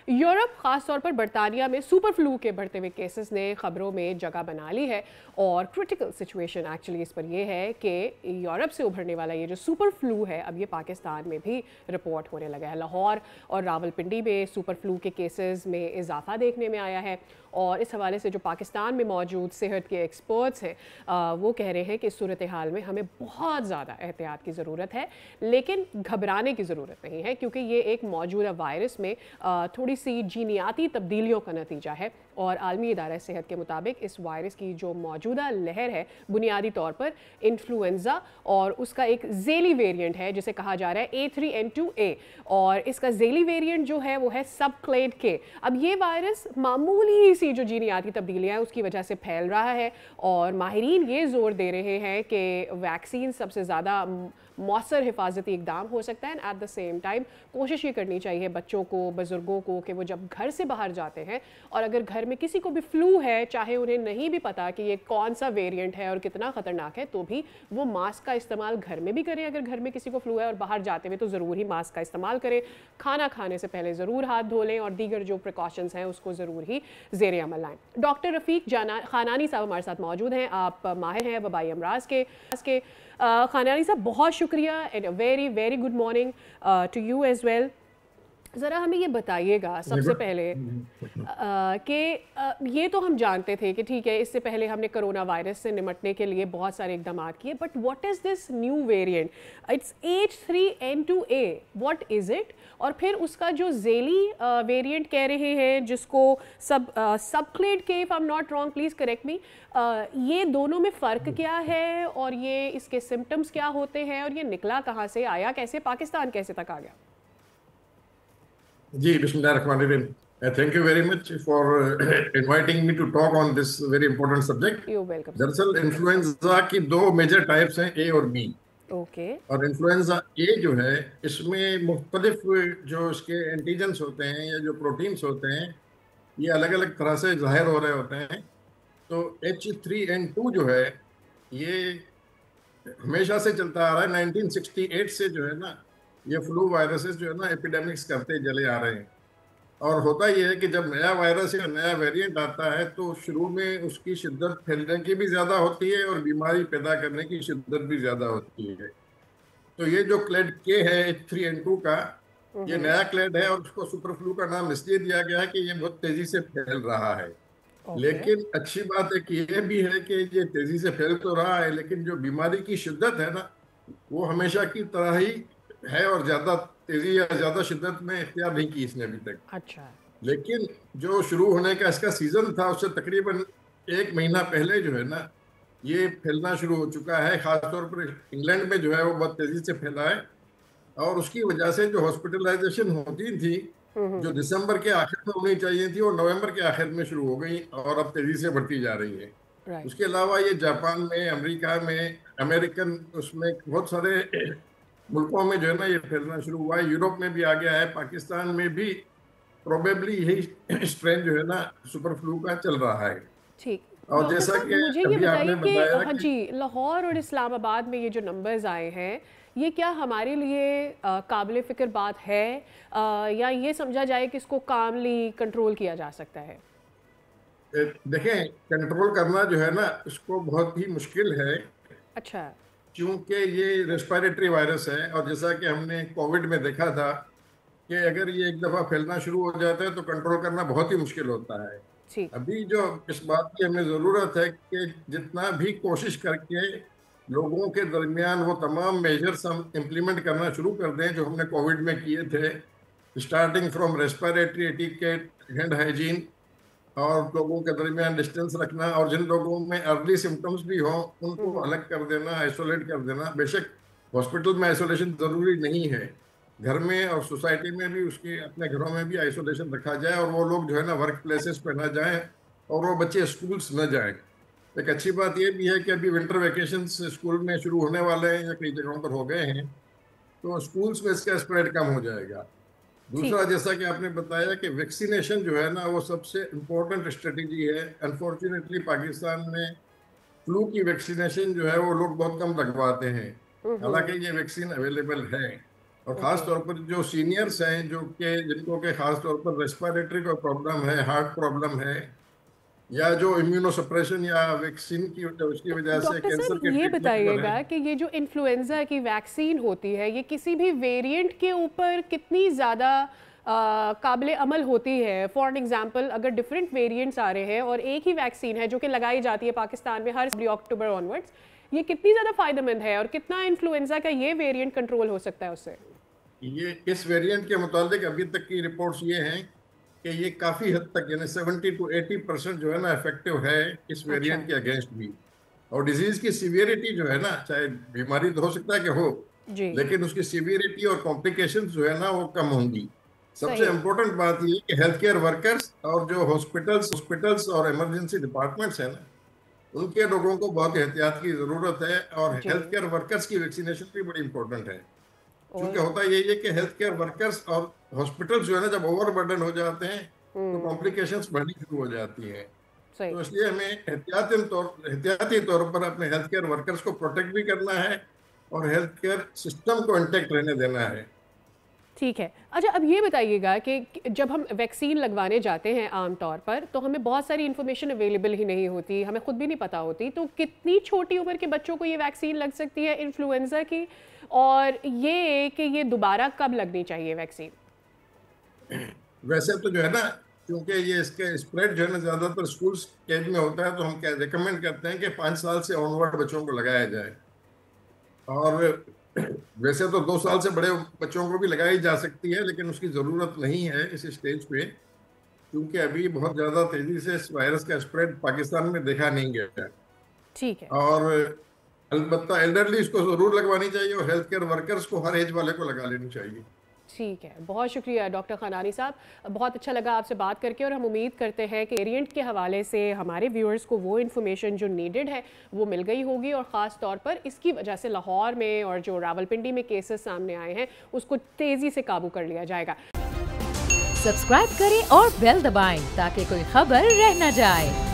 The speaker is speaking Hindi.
यूरोप खास तौर पर बरतानिया में सुपर फ्लू के बढ़ते हुए केसेस ने खबरों में जगह बना ली है और क्रिटिकल सिचुएशन एक्चुअली इस पर यह है कि यूरोप से उभरने वाला ये जो सुपर फ्लू है अब ये पाकिस्तान में भी रिपोर्ट होने लगा है। लाहौर और रावलपिंडी में सुपर फ्लू के केसेस में इजाफा देखने में आया है और इस हवाले से जो पाकिस्तान में मौजूद सेहत के एक्सपर्ट्स हैं वो कह रहे हैं कि इस सूरत हाल में हमें बहुत ज़्यादा एहतियात की ज़रूरत है, लेकिन घबराने की ज़रूरत नहीं है क्योंकि ये एक मौजूदा वायरस में थोड़ी सी जीनियाती तब्दीलियों का नतीजा है और आलमी इदारा सेहत के मुताबिक इस वायरस की जो मौजूदा लहर है बुनियादी तौर पर इन्फ्लुएंजा और उसका एक ज़ेली वेरिएंट है जिसे कहा जा रहा है A3N2A और इसका ज़ेली वेरिएंट जो है वो है सबक्लेड के। अब ये वायरस मामूली सी जो जीनियाती तब्दीलियाँ हैं उसकी वजह से फैल रहा है और माहिरीन ये जोर दे रहे हैं कि वैक्सीन सबसे ज़्यादा मौसर हिफाजती इकदाम हो सकता है। And at the same time कोशिश ये करनी चाहिए बच्चों को, बुज़ुर्गों को कि वो जब घर से बाहर जाते हैं और अगर घर में किसी को भी फ्लू है, चाहे उन्हें नहीं भी पता कि ये कौन सा वेरिएंट है और कितना ख़तरनाक है, तो भी वो मास्क का इस्तेमाल घर में भी करें। अगर घर में किसी को फ्लू है और बाहर जाते हुए तो ज़रूर ही मास्क का इस्तेमाल करें। खाना खाने से पहले ज़रूर हाथ धो लें और दीगर जो प्रिकॉशंस हैं उसको ज़रूर ही ज़ेर अमल लाएँ। डॉक्टर रफ़ीक खानानी साहब हमारे साथ मौजूद हैं। आप माहिर हैं वबाई अमराज के। खानानी साहब बहुत शुक्रिया and very very good morning to you as well. ज़रा हमें ये बताइएगा सबसे पहले कि ये तो हम जानते थे कि ठीक है इससे पहले हमने कोरोना वायरस से निपटने के लिए बहुत सारे इकदाम किए, but what is this new variant? It's H3N2A, what is it? और फिर उसका जो ज़ेली वेरिएंट कह रहे हैं जिसको सबक्लेड के, if I am not wrong please correct मी, ये दोनों में फ़र्क क्या है और ये इसके सिम्टम्स क्या होते हैं और ये निकला कहाँ से, आया कैसे, पाकिस्तान कैसे तक आ गया? जी, बिस्मिल्लाहिर्रहमानिर्रहीम। Thank you very much for inviting me to talk on this very important subject. You're welcome. दरअसल इन्फ्लुएंजा की दो मेजर टाइप्स हैं, ए और बी। ओके। और इन्फ्लुएंजा ए जो है इसमें मुख्तलिफ जो इसके एंटीजेंस होते हैं या जो प्रोटीन्स होते हैं ये अलग अलग तरह से जाहिर हो रहे होते हैं। तो H3N2 जो है ये हमेशा से चलता आ रहा है, 1968 से जो है ना ये फ्लू वायरसेस जो है ना एपिडेमिक्स करते चले आ रहे हैं। और होता यह है कि जब नया वायरस या नया वेरिएंट आता है तो शुरू में उसकी शिद्दत फैलने की भी ज़्यादा होती है और बीमारी पैदा करने की शिद्दत भी ज़्यादा होती है। तो ये जो क्लेड के है H3N2 का, ये नया क्लेड है और उसको सुपर फ्लू का नाम इसलिए दिया गया है कि ये बहुत तेज़ी से फैल रहा है। लेकिन अच्छी बात एक ये भी है कि ये तेज़ी से फैल तो रहा है लेकिन जो बीमारी की शिद्दत है ना वो हमेशा की तरह ही है और ज्यादा तेजी या ज्यादा शिद्दत में इख्तियार नहीं की इसने अभी तक। अच्छा। लेकिन जो शुरू होने का इसका सीजन था उससे तकरीबन 1 महीना पहले जो है ना ये फैलना शुरू हो चुका है। खासतौर पर इंग्लैंड में जो है वो बहुत तेजी से फैला है और उसकी वजह से जो हॉस्पिटलाइजेशन होती थी जो दिसंबर के आखिर में होनी चाहिए थी वो नवंबर के आखिर में शुरू हो गई और अब तेजी से बढ़ती जा रही है। उसके अलावा ये जापान में, अमेरिका में, अमेरिकन उसमें बहुत सारे मुल्कों में जो है ना ये फैलना शुरू हुआ है। यूरोप में भी आ गया है, पाकिस्तान में भी प्रोबेबली यही स्ट्रेन जो है ना सुपर फ्लू का चल रहा है। ठीक। और जैसा कि मुझे ये बताइए कि हाँ कि जी, लाहौर और इस्लामाबाद में ये जो नंबर्स आए हैं ये क्या हमारे लिए काबिल फ़िक्र बात है या ये समझा जाए कि इसको कामली कंट्रोल किया जा सकता है? देखें, कंट्रोल करना जो है ना इसको बहुत ही मुश्किल है। अच्छा। क्योंकि ये रेस्पिरेटरी वायरस है और जैसा कि हमने कोविड में देखा था कि अगर ये एक दफ़ा फैलना शुरू हो जाता है तो कंट्रोल करना बहुत ही मुश्किल होता है। अभी जो इस बात की हमें ज़रूरत है कि जितना भी कोशिश करके लोगों के दरमियान वो तमाम मेजर्स हम इम्प्लीमेंट करना शुरू कर दें जो हमने कोविड में किए थे, starting from respiratory etiquette, hand hygiene और लोगों के दरमियान डिस्टेंस रखना और जिन लोगों में अर्ली सिम्टम्स भी हों उनको अलग कर देना, आइसोलेट कर देना। बेशक हॉस्पिटल में आइसोलेशन ज़रूरी नहीं है, घर में और सोसाइटी में भी उसके अपने घरों में भी आइसोलेशन रखा जाए और वो लोग जो है ना वर्क प्लेसेस पे ना जाएं और वो बच्चे स्कूल्स न जाएं। एक अच्छी बात ये भी है कि अभी विंटर वेकेशंस स्कूल में शुरू होने वाले हैं या कई जगहों पर हो गए हैं तो स्कूल्स में इसका स्प्रेड कम हो जाएगा। दूसरा, जैसा कि आपने बताया कि वैक्सीनेशन जो है ना वो सबसे इम्पोर्टेंट स्ट्रेटेजी है। अनफॉर्चुनेटली पाकिस्तान में फ्लू की वैक्सीनेशन जो है वो लोग बहुत कम लगवाते हैं, हालांकि ये वैक्सीन अवेलेबल है और खास तौर पर जो सीनियर्स हैं जो के जिनको के खास तौर पर रेस्पिरेटरी का प्रॉब्लम है, हार्ट प्रॉब्लम है, या जो इम्यूनोसप्रेशन या वैक्सीन की उसकी वजह से डॉक्टर कैंसर साहब के ये ट्रीटमेंट बताइएगा कि ये जो इन्फ्लुएंजा की वैक्सीन होती है ये किसी भी वेरिएंट के ऊपर कितनी ज़्यादा काबिल अमल होती है? फॉर एग्जांपल अगर डिफरेंट वेरिएंट्स आ रहे हैं और एक ही वैक्सीन है जो कि लगाई जाती है पाकिस्तान में हर अक्टूबर ऑनवर्ड्स, ये कितनी ज़्यादा फायदेमंद है और कितना इन्फ्लुएंजा का ये वेरिएंट कंट्रोल हो सकता है उससे? ये इस वेरिएंट के मुताबिक अभी तक की रिपोर्ट्स ये हैं कि ये काफ़ी हद तक यानी 70 to 80% जो है ना इफेक्टिव है इस वेरिएंट के अगेंस्ट भी। और डिजीज की सीवियरिटी जो है ना, चाहे बीमारी तो हो सकता है कि हो, लेकिन उसकी सीवियरिटी और कॉम्प्लिकेशंस जो है ना वो कम होंगी। सबसे इम्पोर्टेंट बात ये कि हेल्थ केयर वर्कर्स और जो हॉस्पिटल्स और इमरजेंसी डिपार्टमेंट्स है ना, उनके लोगों को बहुत एहतियात की जरूरत है। और हेल्थ केयर वर्कर्स की वैक्सीनेशन भी बड़ी इंपॉर्टेंट है, क्योंकि होता यही है कि हेल्थ केयर वर्कर्स और हॉस्पिटल्स जो है ना जब ओवरबर्डन हो जाते हैं तो कॉम्प्लिकेशंस बढ़नी शुरू हो जाती हैं। तो इसलिए हमें एहतियाती तौर पर अपने हेल्थ केयर वर्कर्स को प्रोटेक्ट भी करना है और हेल्थ केयर सिस्टम को इंटैक्ट रहने देना है। ठीक है। अच्छा, अब ये बताइएगा कि जब हम वैक्सीन लगवाने जाते हैं आम तौर पर तो हमें बहुत सारी इन्फॉर्मेशन अवेलेबल ही नहीं होती, हमें खुद भी नहीं पता होती, तो कितनी छोटी उम्र के बच्चों को ये वैक्सीन लग सकती है इन्फ्लुएंजा की, और ये कि ये दोबारा कब लगनी चाहिए वैक्सीन? वैसे तो जो है ना, क्योंकि ये इसके स्प्रेड जो है ना ज़्यादातर स्कूल स्टेज में होता है, तो हम क्या रिकमेंड करते हैं कि 5 साल से ऑनवर्ड बच्चों को लगाया जाए। और वैसे तो 2 साल से बड़े बच्चों को भी लगाई जा सकती है, लेकिन उसकी ज़रूरत नहीं है इस स्टेज पे, क्योंकि अभी बहुत ज़्यादा तेज़ी से इस वायरस का स्प्रेड पाकिस्तान में देखा नहीं गया। ठीक है। और अलबत्ता एल्डरलीज को ज़रूर लगवानी चाहिए और हेल्थ केयर वर्कर्स को हर एज वाले को लगा लेनी चाहिए। ठीक है, बहुत शुक्रिया डॉक्टर खनानी साहब, बहुत अच्छा लगा आपसे बात करके, और हम उम्मीद करते हैं कि वेरिएंट के हवाले से हमारे व्यूअर्स को वो इन्फॉर्मेशन जो नीडेड है वो मिल गई होगी, और ख़ास तौर पर इसकी वजह से लाहौर में और जो रावलपिंडी में केसेस सामने आए हैं उसको तेज़ी से काबू कर लिया जाएगा। सब्सक्राइब करें और बेल दबाएं ताकि कोई खबर रह न जाए।